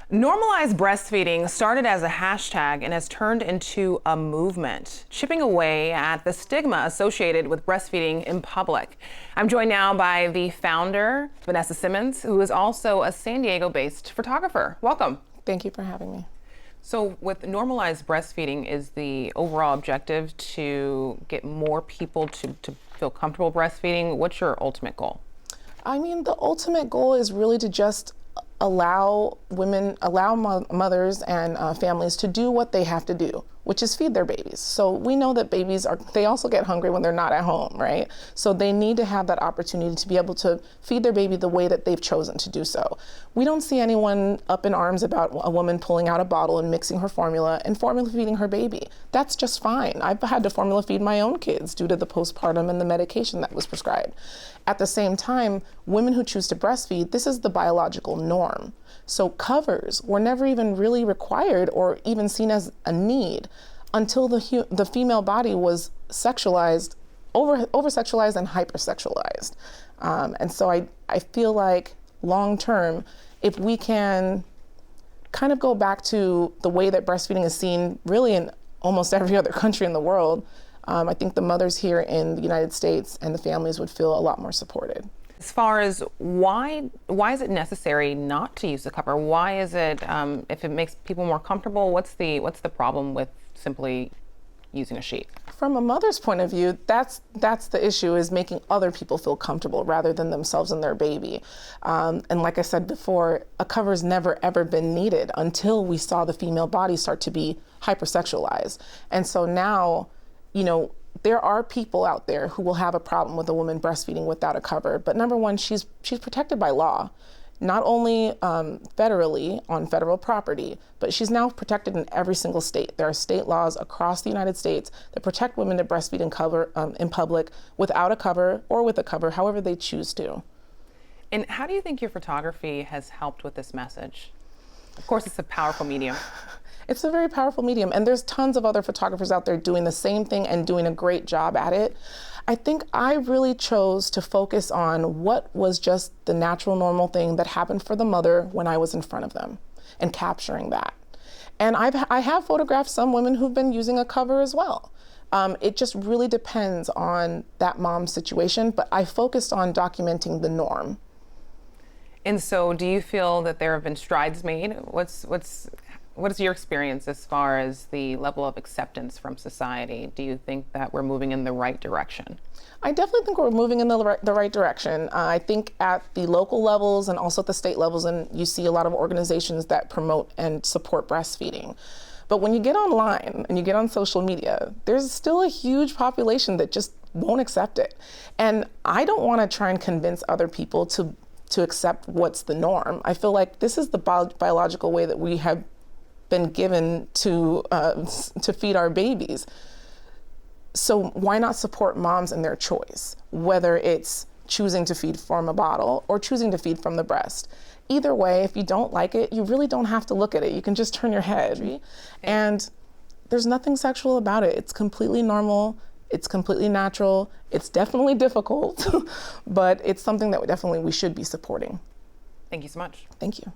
Normalize Breastfeeding started as a hashtag and has turned into a movement, chipping away at the stigma associated with breastfeeding in public. I'm joined now by the founder, Vanessa Simmons, who is also a San Diego-based photographer. Welcome. Thank you for having me. So with Normalize Breastfeeding, is the overall objective to get more people to feel comfortable breastfeeding? What's your ultimate goal? I mean, the ultimate goal is really to just allow mothers and families to do what they have to do, which is feed their babies. So we know that they also get hungry when they're not at home, right? So they need to have that opportunity to be able to feed their baby the way that they've chosen to do so. We don't see anyone up in arms about a woman pulling out a bottle and mixing her formula and formula feeding her baby. That's just fine. I've had to formula feed my own kids due to the postpartum and the medication that was prescribed. At the same time, women who choose to breastfeed, this is the biological norm. So covers were never even really required or even seen as a need until the female body was sexualized, over-sexualized and hypersexualized. And so I feel like long term, if we can kind of go back to the way that breastfeeding is seen really in almost every other country in the world, I think the mothers here in the United States and the families would feel a lot more supported. As far as why is it necessary not to use the cover? Why is it, if it makes people more comfortable, what's the problem with simply using a sheet? From a mother's point of view, that's the issue, is making other people feel comfortable rather than themselves and their baby. And like I said before, a cover's never ever been needed until we saw the female body start to be hypersexualized. And so now, you know, there are people out there who will have a problem with a woman breastfeeding without a cover. But number one, she's protected by law, not only federally on federal property, but she's now protected in every single state. There are state laws across the United States that protect women to breastfeed in public without a cover or with a cover, however they choose to. And how do you think your photography has helped with this message? Of course, it's a powerful medium. It's a very powerful medium, and there's tons of other photographers out there doing the same thing and doing a great job at it. I think I really chose to focus on what was just the natural, normal thing that happened for the mother when I was in front of them and capturing that. And I have photographed some women who've been using a cover as well. It just really depends on that mom's situation, but I focused on documenting the norm. And so do you feel that there have been strides made? What is your experience as far as the level of acceptance from society? Do you think that we're moving in the right direction? I definitely think we're moving in the right direction. I think at the local levels and also at the state levels, and you see a lot of organizations that promote and support breastfeeding. But when you get online and you get on social media, there's still a huge population that just won't accept it. And I don't want to try and convince other people to accept what's the norm. I feel like this is the biological way that we have been given to feed our babies. So why not support moms in their choice, whether it's choosing to feed from a bottle or choosing to feed from the breast? Either way, if you don't like it, you really don't have to look at it. You can just turn your head. And there's nothing sexual about it. It's completely normal. It's completely natural. It's definitely difficult, but it's something that we should be supporting. Thank you so much. Thank you.